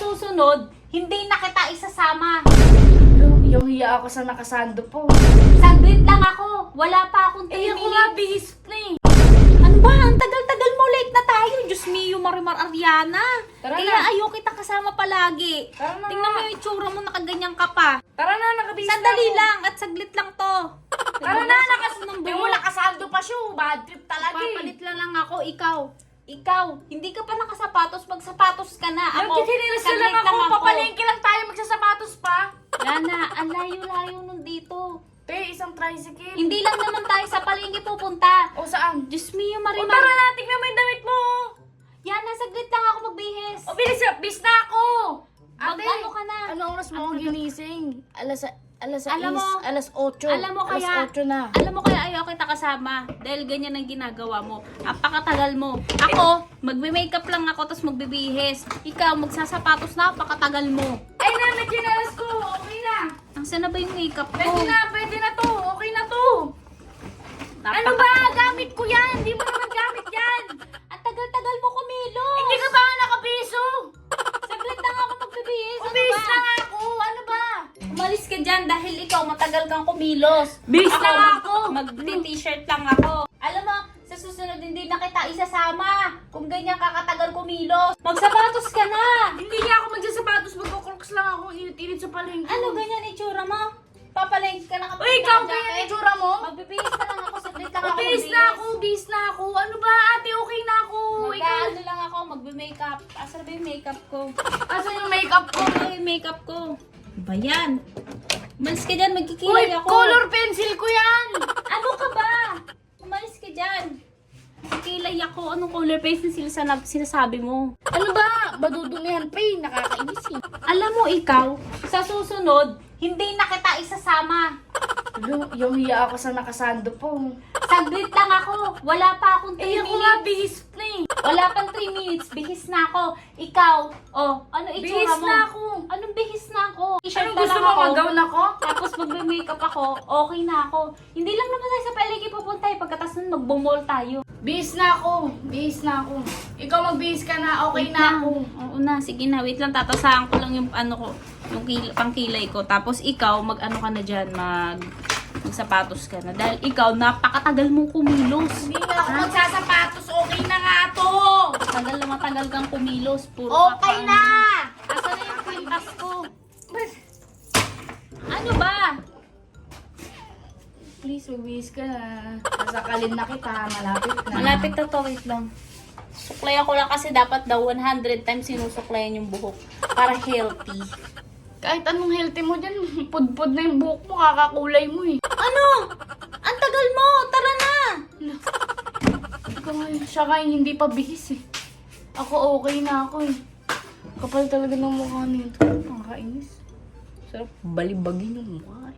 susunod, hindi na kita isasama. Yung hiya ako sa nakasando po. Saglit lang ako. Wala pa akong 3 Eh, ako minutes. nga, bihis na eh. Ano ba? Ang tagal-tagal mo. Late na tayo. Diyos mio, Marimar Ariana. Tara Kaya na. ayaw kita kasama palagi. Tara na Tingnan mo nga. yung itsura mo, nakaganyan ka pa. Tara na, nakabihis na Sandali ako. lang at saglit lang to. Tara na, ng Yung wala kasando pa siya, bad trip talaga eh. Papalit lang ako, ikaw, hindi ka pa nakasapatos, magsapatos ka na. Ako, Nagtitinilas na saglit lang ako, papalengke lang tayo magsasapatos pa. Lana, ang layo-layo nun dito. Te, isang tricycle. Hindi lang naman tayo sa palengke pupunta. O saan? Diyos mio, O Marimar. tara na, tignan mo yung damit mo. Yana, saglit lang ako magbihis. O bilis na ako. Ate, Mag-ano ka na? Ano oras mo akong ginising? Alas Alam mo, 8. Alam mo kaya, Alas 8 na. alam mo kaya ayaw kita kasama dahil ganyan ang ginagawa mo. Apakatagal mo. Ako, magme-makeup lang ako tapos magbibihis. Ikaw, magsasapatos na, apakatagal mo. Ay na, may chinalas ko. Okay na. Nasaan na ba yung makeup ko? Pwede na to. Okay na to. Ano Napaka- ba? Gamit ko yan. Hindi mo naman gamit yan. Ang tagal-tagal mo kumilos. Hindi ka ba nga nakapiso? Saglit lang ako magbibihis. Ano Umis ba? lang ako. Ano ba? Umalis ka dyan dahil ikaw matagal kang kumilos. Bis lang ako. Mag-t-shirt lang ako. Alam mo, sa susunod hindi na kita isasama. Kung ganyan kakatagal kumilos. Magsapatos ka na. Hindi nga ako magsasapatos. Magkukroks lang ako. Init-init sa palengke. Ano ganyan itsura mo? Papalengke ka na kapag Uy, ikaw ganyan itsura mo? Magbibihis na lang ako. Saglit lang ako. Bis na ako. Bis na ako. Ano ba ate? Okay na ako. Ikaw. Mag-ano lang ako. Magbe-makeup. Asa ba yung makeup ko? Asan yung makeup ko? Ito yung makeup ko. Ba yan? Umalis ka dyan. Uy, Magkikilay ako. color pencil ko yan. Ano ka ba? Umalis ka dyan. Kilay ako. Anong color face na sinasabi mo? Ano ba? Madudumihan pa eh. Nakakainis eh. Alam mo ikaw, sa susunod, hindi na kita isasama. Yung hiya ako sa nakasando po. Saglit lang ako. Wala pa akong 3 Eh, ako minutes. nga bihis na eh. Wala pang 3 minutes. Bihis na ako. Ikaw, ano itsura Bihis mo? na ako. Anong bihis na ako? T-shirt Anong na gusto lang mo? ako. Mag-gown ako? Tapos magbe-makeup ako, okay na ako. Hindi lang naman tayo sa palengke pupunta eh. Pagkatapos nun, magbo-mall tayo. Bihis na ako. Bihis na ako. Ikaw magbihis ka na. Okay Wait na lang. ako. Oo na, sige na. Wait lang, tatasahan ko lang yung ano ko, yung pangkilay ko. Tapos ikaw, mag-ano ka na dyan, magsapatos ka na. Dahil ikaw, napakatagal mong kumilos. Hindi na ako magsasapatos. Okay na nga to. Tagal na matagal kang kumilos. Puro Okay ka na. Asan na yung kwintas ko? Ano ba? Please, magbihis ka na. Sasakalin na kita. Malapit na. Malapit na to, wait lang. Suklayan ko lang kasi dapat daw 100 times sinusuklayan yung buhok. Para healthy. Kahit anong healthy mo dyan, pudpud na yung buhok mo, kakakulay mo eh. Ano? Ang tagal mo! Tara na! Ikaw nga yun, siya nga yung hindi pa bihis eh. Ako okay na ako eh. Kapal talaga ng mukha nito. Nakakainis. Sarap balibagin yung mukha eh.